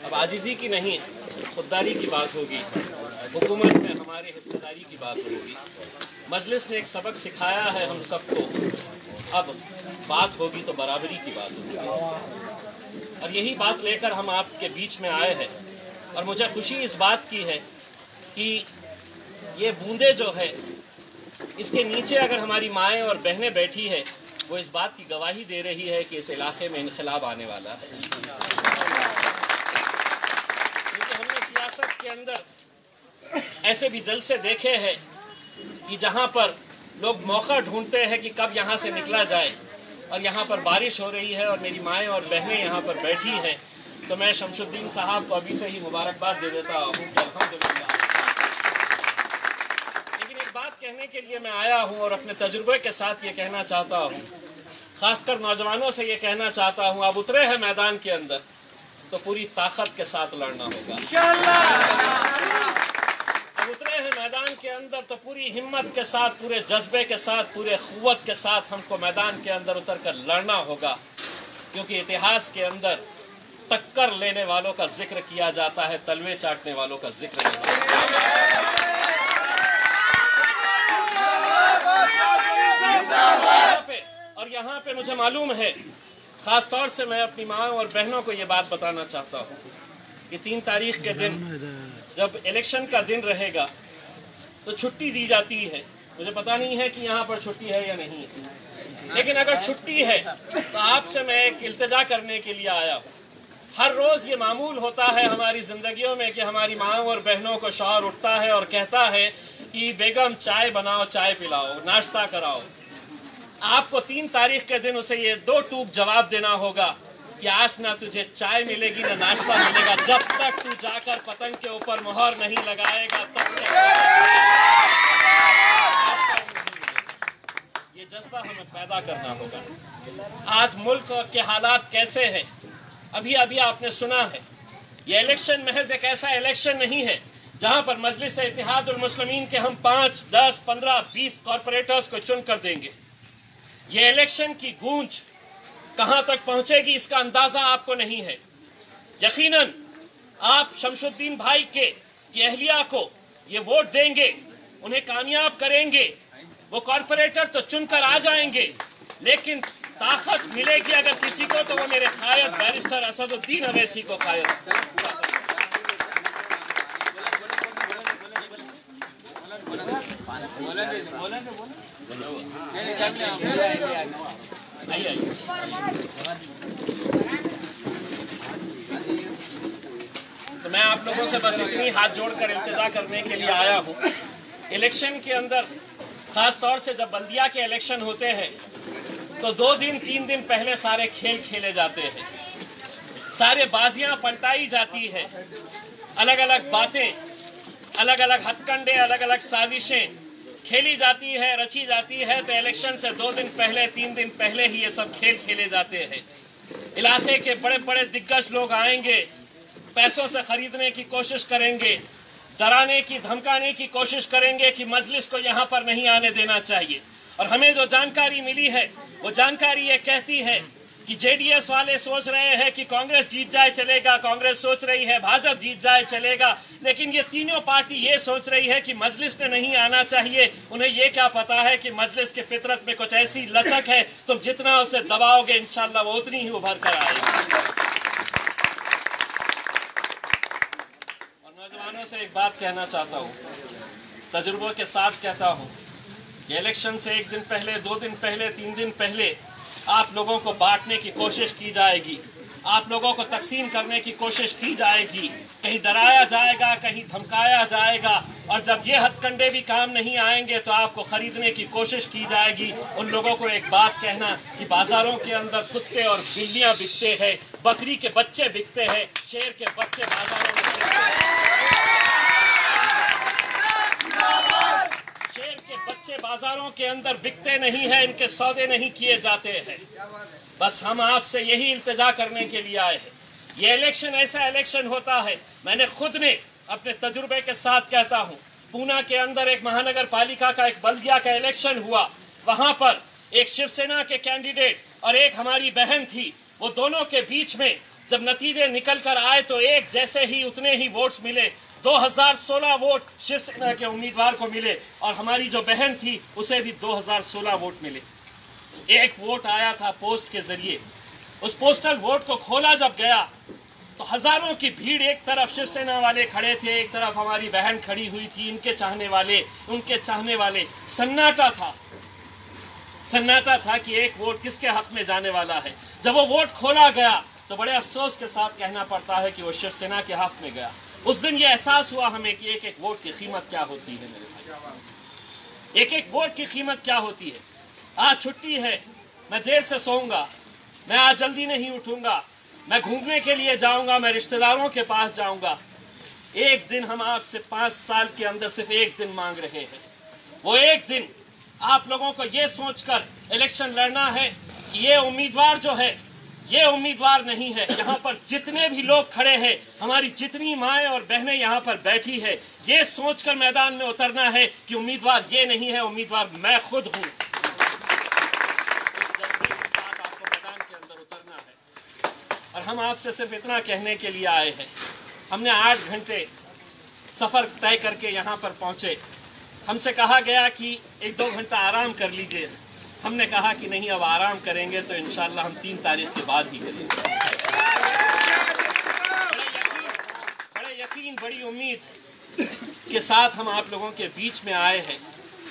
अब आजिज़ी की नहीं, खुददारी की बात होगी, हुकूमत में हमारे हिस्सेदारी की बात होगी। मजलिस ने एक सबक सिखाया है हम सबको, अब बात होगी तो बराबरी की बात होगी। और यही बात लेकर हम आपके बीच में आए हैं। और मुझे खुशी इस बात की है कि ये बूंदे जो है, इसके नीचे अगर हमारी माएँ और बहनें बैठी है, वो इस बात की गवाही दे रही है कि इस इलाके में इनकलाब आने वाला है। क्योंकि हमने सियासत के अंदर ऐसे भी जलसे देखे हैं कि जहाँ पर लोग मौका ढूंढते हैं कि कब यहाँ से निकला जाए, और यहाँ पर बारिश हो रही है और मेरी माएँ और बहनें यहाँ पर बैठी हैं, तो मैं शमशुद्दीन साहब को अभी से ही मुबारकबाद दे देता हूँ कि अल्हम्दुलिल्लाह। लेकिन एक बात कहने के लिए मैं आया हूँ और अपने तजुर्बे के साथ ये कहना चाहता हूँ, खासकर नौजवानों से ये कहना चाहता हूँ, आप उतरे हैं मैदान के अंदर तो पूरी ताकत के साथ लड़ना होगा इंशाअल्लाह। अब उतरे हैं मैदान के अंदर तो पूरी हिम्मत के साथ, पूरे जज्बे के साथ, पूरे क़ुव्वत के साथ हमको मैदान के अंदर उतर कर लड़ना होगा। क्योंकि इतिहास के अंदर टक्कर लेने वालों का जिक्र किया जाता है, तलवे चाटने वालों का जिक्र नहीं। और यहाँ पे मुझे मालूम है, ख़ास तौर से मैं अपनी माँ और बहनों को ये बात बताना चाहता हूँ कि 3 तारीख के दिन जब इलेक्शन का दिन रहेगा तो छुट्टी दी जाती है। मुझे पता नहीं है कि यहाँ पर छुट्टी है या नहीं है, लेकिन अगर छुट्टी है तो आपसे मैं एक इल्तिजा करने के लिए आया हूँ। हर रोज़ ये मामूल होता है हमारी ज़िंदगियों में कि हमारी माँ और बहनों को शौहर उठता है और कहता है कि बेगम चाय बनाओ, चाय पिलाओ, नाश्ता कराओ। आपको 3 तारीख के दिन उसे ये 2 टूक जवाब देना होगा कि आज ना तुझे चाय मिलेगी ना नाश्ता मिलेगा, जब तक तू जाकर पतंग के ऊपर मोहर नहीं लगाएगा तब तक। ये जज्बा हमें पैदा करना होगा। आज मुल्क के हालात कैसे हैं, अभी अभी आपने सुना है। ये इलेक्शन महज एक ऐसा इलेक्शन नहीं है जहां पर मजलिस इत्तेहादुल मुस्लिमीन के हम 5, 10, 15, 20 कॉरपोरेटर्स को चुन कर देंगे। ये इलेक्शन की गूंज कहां तक पहुंचेगी इसका अंदाजा आपको नहीं है। यकीनन आप शमशुद्दीन भाई की अहलिया को ये वोट देंगे, उन्हें कामयाब करेंगे, वो कॉरपोरेटर तो चुनकर आ जाएंगे, लेकिन ताकत मिलेगी अगर किसी को तो वो मेरे कायद बैरिस्टर असदुद्दीन अवैसी को कायद। तो मैं आप लोगों से बस इतनी हाथ जोड़कर इल्तिजा करने के लिए आया हूँ। इलेक्शन के अंदर खास तौर से जब बल्दिया के इलेक्शन होते हैं तो 2 दिन 3 दिन पहले सारे खेल खेले जाते हैं, सारे बाजियां पलटाई जाती है, अलग अलग बातें, अलग अलग हथकंडे, अलग अलग साजिशें खेली जाती है, रची जाती है। तो इलेक्शन से 2 दिन पहले 3 दिन पहले ही ये सब खेल खेले जाते हैं। इलाके के बड़े बड़े दिग्गज लोग आएंगे, पैसों से खरीदने की कोशिश करेंगे, डराने की धमकाने की कोशिश करेंगे कि मजलिस को यहाँ पर नहीं आने देना चाहिए। और हमें जो जानकारी मिली है वो जानकारी ये कहती है कि जेडीएस वाले सोच रहे हैं कि कांग्रेस जीत जाए चलेगा, कांग्रेस सोच रही है भाजपा जीत जाए चलेगा, लेकिन ये तीनों पार्टी ये सोच रही है कि मजलिस ने नहीं आना चाहिए। उन्हें ये क्या पता है कि मजलिस की फितरत में कुछ ऐसी लचक है, तुम जितना उसे दबाओगे इंशाल्लाह वो उतनी ही उभर कर आएगी। और नौजवानों से एक बात कहना चाहता हूँ, तजुर्बों के साथ कहता हूँ, ये इलेक्शन से 1 दिन पहले, 2 दिन पहले, 3 दिन पहले आप लोगों को बांटने की कोशिश की जाएगी, आप लोगों को तकसीम करने की कोशिश की जाएगी, कहीं डराया जाएगा, कहीं धमकाया जाएगा। और जब ये हथकंडे भी काम नहीं आएंगे तो आपको खरीदने की कोशिश की जाएगी। उन लोगों को एक बात कहना कि बाजारों के अंदर कुत्ते और बिल्लियां बिकते हैं, बकरी के बच्चे बिकते हैं, शेर के बच्चे बाजारों में बिकते हैं। शेर के बच्चे बाजारों के अंदर बिकते नहीं हैं, इनके सौदे नहीं किए जाते हैं। बस हम आपसे यही इल्तिजा करने के लिए आए हैं। ये इलेक्शन ऐसा इलेक्शन होता है, मैंने खुद ने अपने तजुर्बे के साथ कहता हूँ, पूना के अंदर एक महानगर पालिका का, एक बल्दिया का इलेक्शन हुआ, वहाँ पर एक शिवसेना के कैंडिडेट और एक हमारी बहन थी, वो दोनों के बीच में जब नतीजे निकल कर आए तो एक जैसे ही उतने ही वोट्स मिले। 2016 वोट शिवसेना के उम्मीदवार को मिले और हमारी जो बहन थी उसे भी 2016 वोट मिले। एक वोट आया था पोस्ट के जरिए। उस पोस्टल वोट को खोला जब गया तो हजारों की भीड़, एक तरफ शिवसेना वाले खड़े थे, एक तरफ हमारी बहन खड़ी हुई थी, इनके चाहने वाले, उनके चाहने वाले। सन्नाटा था कि एक वोट किसके हक में जाने वाला है। जब वो वोट खोला गया तो बड़े अफसोस के साथ कहना पड़ता है कि वो शिवसेना के हक में गया। उस दिन ये एहसास हुआ हमें कि एक एक वोट की कीमत क्या होती है मेरे भाई, एक एक वोट की कीमत क्या होती है। आज छुट्टी है, मैं देर से सोऊंगा, मैं आज जल्दी नहीं उठूंगा, मैं घूमने के लिए जाऊंगा, मैं रिश्तेदारों के पास जाऊंगा। एक दिन हम आपसे 5 साल के अंदर सिर्फ एक दिन मांग रहे हैं। वो एक दिन आप लोगों को ये सोचकर इलेक्शन लड़ना है कि ये उम्मीदवार जो है ये उम्मीदवार नहीं है। यहाँ पर जितने भी लोग खड़े हैं, हमारी जितनी माएँ और बहनें यहाँ पर बैठी है, ये सोचकर मैदान में उतरना है कि उम्मीदवार ये नहीं है, उम्मीदवार मैं खुद हूँ। और हम आपसे सिर्फ इतना कहने के लिए आए हैं। हमने 8 घंटे सफ़र तय करके यहाँ पर पहुँचे। हमसे कहा गया कि 1-2 घंटा आराम कर लीजिए। हमने कहा कि नहीं, अब आराम करेंगे तो इंशाल्लाह हम 3 तारीख के बाद ही करेंगे। बड़े यकीन, बड़ी उम्मीद के साथ हम आप लोगों के बीच में आए हैं।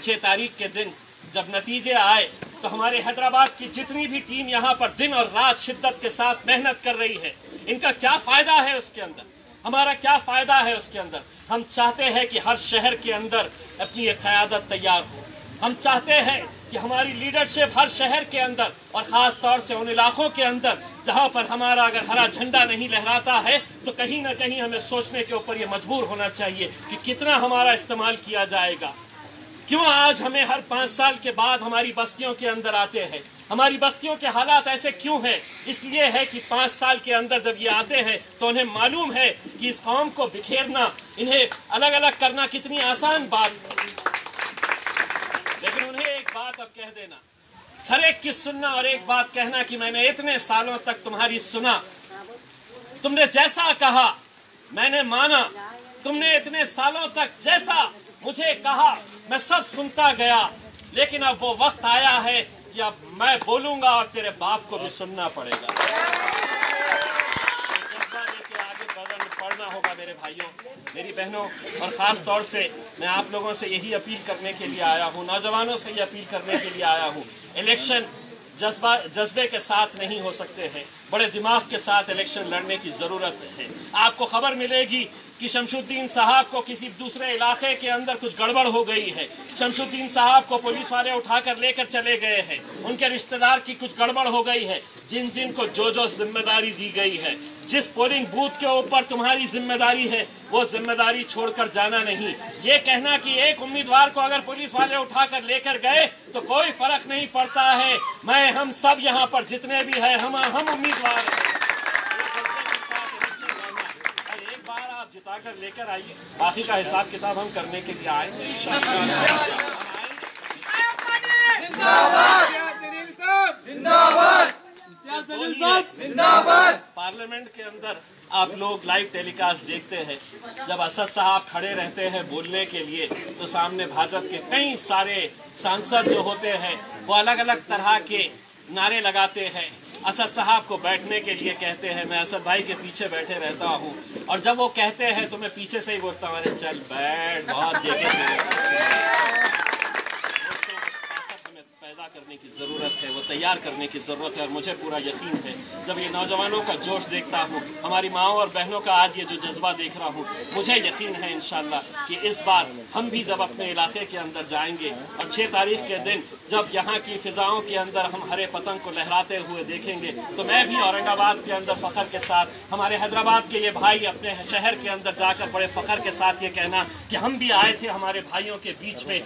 6 तारीख के दिन जब नतीजे आए तो हमारे हैदराबाद की जितनी भी टीम यहाँ पर दिन और रात शिद्दत के साथ मेहनत कर रही है, इनका क्या फ़ायदा है उसके अंदर, हमारा क्या फ़ायदा है उसके अंदर। हम चाहते हैं कि हर शहर के अंदर अपनी एक क़यादत तैयार हो। हम चाहते हैं कि हमारी लीडरशिप हर शहर के अंदर और ख़ास तौर से उन इलाक़ों के अंदर जहाँ पर हमारा अगर हरा झंडा नहीं लहराता है तो कहीं ना कहीं हमें सोचने के ऊपर ये मजबूर होना चाहिए कि कितना हमारा इस्तेमाल किया जाएगा। क्यों आज हमें हर 5 साल के बाद हमारी बस्तियों के अंदर आते हैं? हमारी बस्तियों के हालात ऐसे क्यों हैं? इसलिए है कि 5 साल के अंदर जब ये आते हैं तो उन्हें मालूम है कि इस कौम को बिखेरना, इन्हें अलग अलग करना कितनी आसान बात है। लेकिन उन्हें एक बात अब कह देना, हर एक की सुनना और एक बात कहना कि मैंने इतने सालों तक तुम्हारी सुना, तुमने जैसा कहा मैंने माना, तुमने इतने सालों तक जैसा मुझे कहा मैं सब सुनता गया, लेकिन अब वो वक्त आया है कि अब मैं बोलूंगा और तेरे बाप को भी सुनना पड़ेगा। जज्बा लेके आगे बढ़ना होगा मेरे भाइयों, मेरी बहनों, और ख़ास तौर से मैं आप लोगों से यही अपील करने के लिए आया हूँ, नौजवानों से ये अपील करने के लिए आया हूँ। इलेक्शन जज्बे के साथ नहीं हो सकते हैं, बड़े दिमाग के साथ इलेक्शन लड़ने की ज़रूरत है। आपको खबर मिलेगी कि शमशुद्दीन साहब को किसी दूसरे इलाके के अंदर कुछ गड़बड़ हो गई है। शमशुद्दीन साहब को पुलिस वाले उठाकर लेकर चले गए हैं, उनके रिश्तेदार की कुछ गड़बड़ हो गई है। जिन जिन को जो जो जिम्मेदारी दी गई है, जिस पोलिंग बूथ के ऊपर तुम्हारी जिम्मेदारी है, वो जिम्मेदारी छोड़कर जाना नहीं। ये कहना कि एक उम्मीदवार को अगर पुलिस वाले उठाकर लेकर गए तो कोई फर्क नहीं पड़ता है, मैं हम सब यहाँ पर जितने भी हैं हम उम्मीदवार हैं। आप जिताकर लेकर आइए, बाकी का हिसाब किताब हम करने के लिए आएंगे इंशाअल्लाह। पार्लियामेंट के अंदर आप लोग लाइव टेलीकास्ट देखते हैं, जब असद साहब खड़े रहते हैं बोलने के लिए तो सामने भाजपा के कई सारे सांसद जो होते हैं वो अलग अलग तरह के नारे लगाते हैं। असद साहब को बैठने के लिए कहते हैं, मैं असद भाई के पीछे बैठे रहता हूँ, और जब वो कहते हैं तो मैं पीछे से ही बोलता हूँ, अरे चल बैठ, बहुत पैदा करने की ज़रूरत है, वो तैयार करने की ज़रूरत है। और मुझे पूरा यकीन है जब ये नौजवानों का जोश देखता हूँ, हमारी माओं और बहनों का आज ये जो जज्बा देख रहा हूँ, मुझे यकीन है इंशाअल्लाह कि इस बार हम भी जब अपने इलाके के अंदर जाएंगे और 6 तारीख के दिन जब यहाँ की फ़िज़ाओं के अंदर हम हरे पतंग को लहराते हुए देखेंगे तो मैं भी औरंगाबाद के अंदर फ़ख्र के साथ, हमारे हैदराबाद के ये भाई अपने शहर के अंदर जाकर बड़े फ़ख्र के साथ ये कहना कि हम भी आए थे हमारे भाइयों के बीच में,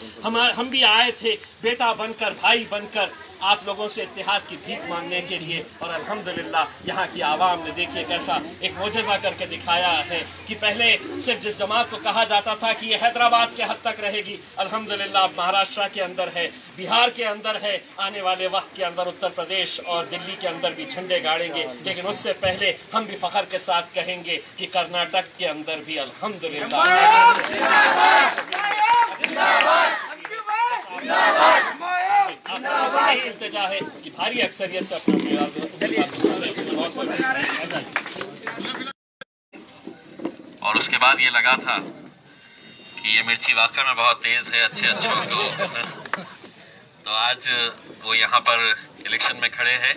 हम भी आए थे बेटा बनकर, भाई बनकर, कर आप लोगों से इत्तेहाद की भीख मांगने के लिए। और अल्हम्दुलिल्लाह यहाँ की आवाम ने देखिए कैसा एक मोजज़ा करके दिखाया है कि पहले सिर्फ जिस जमात को कहा जाता था कि ये हैदराबाद के हद तक रहेगी, अल्हम्दुलिल्लाह अब महाराष्ट्र के अंदर है, बिहार के अंदर है, आने वाले वक्त के अंदर उत्तर प्रदेश और दिल्ली के अंदर भी झंडे गाड़ेंगे। लेकिन उससे पहले हम भी फ़ख्र के साथ कहेंगे कि कर्नाटक के अंदर भी अल्हम्दुलिल्लाह यही इल्तिजा है कि भारी अक्सरियत से अपना और उसके बाद ये लगा था कि ये मिर्ची वाकई में बहुत तेज़ है अच्छे को तो आज वो यहाँ पर इलेक्शन में खड़े हैं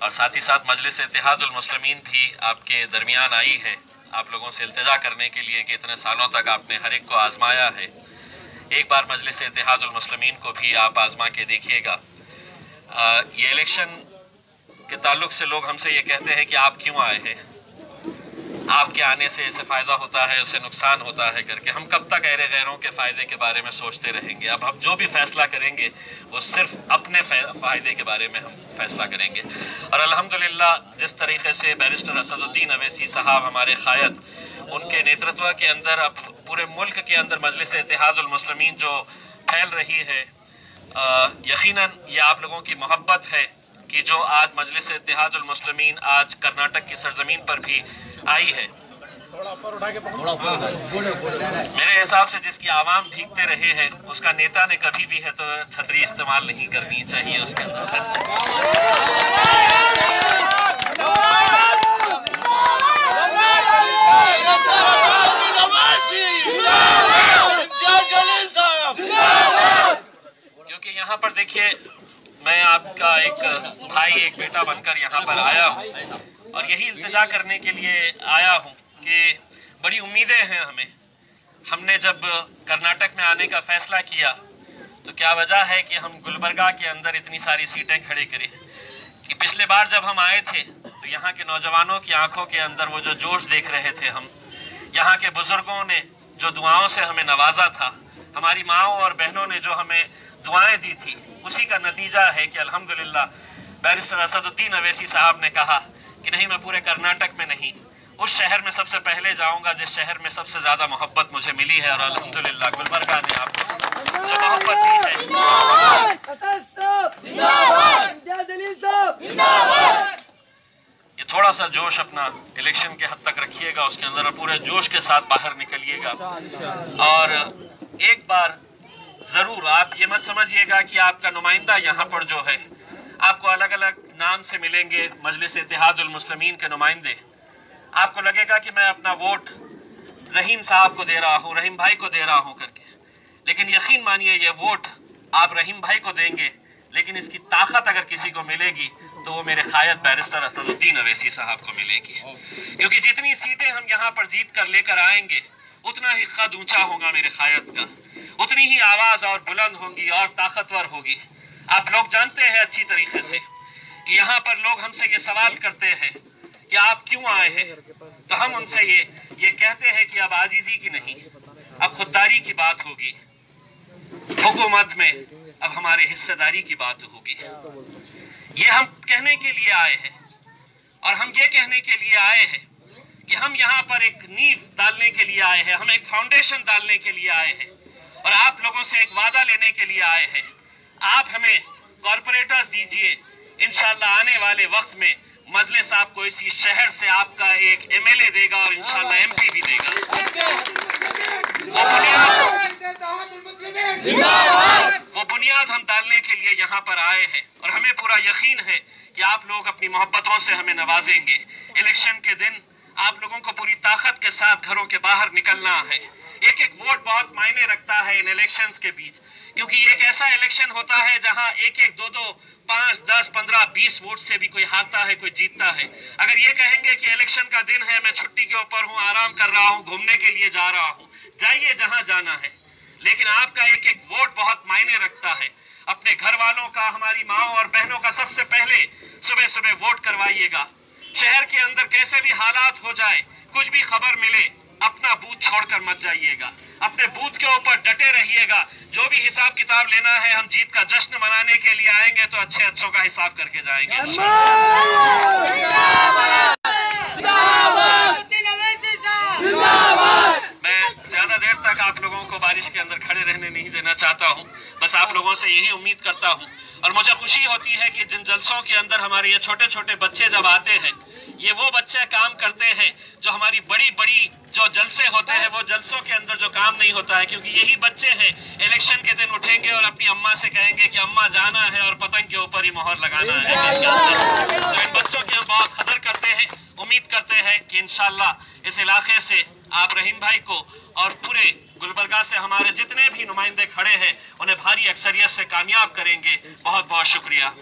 और साथ ही साथ मजलिस इत्तेहादुल मुस्लिमीन भी आपके दरमियान आई है आप लोगों से इल्तिजा करने के लिए कि इतने सालों तक आपने हर एक को आजमाया है, एक बार मजलिस इत्तेहादुल मुस्लिमीन को भी आप आजमा के देखिएगा। ये इलेक्शन के ताल्लुक से लोग हमसे ये कहते हैं कि आप क्यों आए हैं, आपके आने से इसे फ़ायदा होता है उससे नुकसान होता है करके। हम कब तक गैरों के फ़ायदे के बारे में सोचते रहेंगे। अब हम जो भी फ़ैसला करेंगे वो सिर्फ अपने फ़ायदे के बारे में हम फ़ैसला करेंगे। और अल्हम्दुलिल्लाह जिस तरीके से बैरिस्टर असदुद्दीन अवैसी साहब हमारे क़ायद, उनके नेतृत्व के अंदर अब पूरे मुल्क के अंदर मजलिस इत्तेहादुल मुस्लिमीन जो फैल रही है, यकीनन ये आप लोगों की मोहब्बत है कि जो आज मजलिस इत्तेहादुल मुस्लिमीन आज कर्नाटक की सरजमीन पर भी आई है। मेरे हिसाब से जिसकी आवाम भीगते रहे हैं उसका नेता ने कभी भी है तो छतरी इस्तेमाल नहीं करनी चाहिए उसके अंदर। क्योंकि यहाँ पर देखिए मैं आपका एक भाई एक बेटा बनकर यहाँ पर आया हूँ और यही इल्तिजा करने के लिए आया हूँ कि बड़ी उम्मीदें हैं हमें। हमने जब कर्नाटक में आने का फैसला किया तो क्या वजह है कि हम गुलबर्गा के अंदर इतनी सारी सीटें खड़ी करें कि पिछले बार जब हम आए थे तो यहाँ के नौजवानों की आंखों के अंदर वो जो जोश देख रहे थे हम, यहाँ के बुजुर्गों ने जो दुआओं से हमें नवाजा था, हमारी माओं और बहनों ने जो हमें दुआएं दी थी, उसी का नतीजा है कि अल्हम्दुलिल्लाह बैरिस्टर असदुद्दीन अवैसी साहब ने कहा कि नहीं मैं पूरे कर्नाटक में नहीं उस शहर में सबसे पहले जाऊंगा जिस शहर में सबसे ज्यादा मोहब्बत मुझे मिली है। और अल्हम्दुलिल्लाह गुलबर्गा ने आपको जो मोहब्बत दी है, ये थोड़ा सा जोश अपना इलेक्शन के हद तक रखिएगा, उसके अंदर पूरे जोश के साथ बाहर निकलिएगा। और एक बार जरूर आप ये मत समझिएगा कि आपका नुमाइंदा यहाँ पर जो है आपको अलग अलग नाम से मिलेंगे, मजलिस इत्तेहादुल मुस्लिमीन के नुमाइंदे, आपको लगेगा कि मैं अपना वोट रहीम साहब को दे रहा हूँ, रहीम भाई को दे रहा हूँ करके। लेकिन यकीन मानिए ये वोट आप रहीम भाई को देंगे, लेकिन इसकी ताकत अगर किसी को मिलेगी तो वो मेरे क़ायद बैरिस्टर असदुद्दीन अवैसी साहब को मिलेगी। क्योंकि जितनी सीटें हम यहाँ पर जीत कर लेकर आएंगे उतना ही कद ऊंचा होगा मेरे क़ायद का, उतनी ही आवाज़ और बुलंद होगी और ताकतवर होगी। आप लोग जानते हैं अच्छी तरीके से कि यहाँ पर लोग हमसे ये सवाल करते हैं कि आप क्यों आए हैं, तो हम उनसे ये कहते हैं कि अब आजीजी की नहीं, अब खुददारी की बात होगी, हुकूमत में अब हमारे हिस्सेदारी की बात होगी। ये हम कहने के लिए आए हैं और हम ये कहने के लिए आए हैं कि हम यहाँ पर एक नींव डालने के लिए आए हैं, हम एक फाउंडेशन डालने के लिए आए हैं और आप लोगों से एक वादा लेने के लिए आए हैं। आप हमें कॉर्पोरेटर्स दीजिए, इंशाल्लाह आने वाले वक्त में मजलिस आपको इसी शहर से आपका एक एमएलए देगा और इंशाल्लाह एमपी भी देगा। वो बुनियाद हम डालने के लिए यहाँ पर आए हैं और हमें पूरा यकीन है कि आप लोग अपनी मोहब्बतों से हमें नवाजेंगे। इलेक्शन के दिन आप लोगों को पूरी ताकत के साथ घरों के बाहर निकलना है। एक एक वोट बहुत मायने रखता है इन इलेक्शंस के बीच, क्योंकि एक ऐसा इलेक्शन होता है जहां एक एक दो 5, 10, 15, 20 वोट से भी कोई हारता है कोई जीतता है। अगर ये कहेंगे कि इलेक्शन का दिन है, मैं छुट्टी के ऊपर हूँ, आराम कर रहा हूँ, घूमने के लिए जा रहा हूँ, जाइए जहां जाना है, लेकिन आपका एक एक वोट बहुत मायने रखता है। अपने घर वालों का, हमारी माओ और बहनों का सबसे पहले सुबह सुबह वोट करवाइएगा। शहर के अंदर कैसे भी हालात हो जाए, कुछ भी खबर मिले, अपना बूथ छोड़कर मत जाइएगा, अपने बूथ के ऊपर डटे रहिएगा। जो भी हिसाब किताब लेना है, हम जीत का जश्न मनाने के लिए आएंगे तो अच्छे अच्छों का हिसाब करके जाएंगे। मैं ज्यादा देर तक आप लोगों को बारिश के अंदर खड़े रहने नहीं देना चाहता हूँ, बस आप लोगों से यही उम्मीद करता हूँ। और मुझे खुशी होती है कि जिन जलसों के अंदर हमारे ये छोटे छोटे बच्चे जब आते हैं, ये वो बच्चे काम करते हैं जो हमारी बड़ी बड़ी जो जलसे होते हैं वो जलसों के अंदर जो काम नहीं होता है, क्योंकि यही बच्चे हैं इलेक्शन के दिन उठेंगे और अपनी अम्मा से कहेंगे कि अम्मा जाना है और पतंग के ऊपर ही मोहर लगाना है। तो इन बच्चों की हम बहुत कदर करते हैं। उम्मीद करते हैं कि इंशाल्लाह इस इलाके से आप रहीम भाई को और पूरे गुलबर्गा से हमारे जितने भी नुमाइंदे खड़े हैं उन्हें भारी अक्सरियत से कामयाब करेंगे। बहुत बहुत शुक्रिया।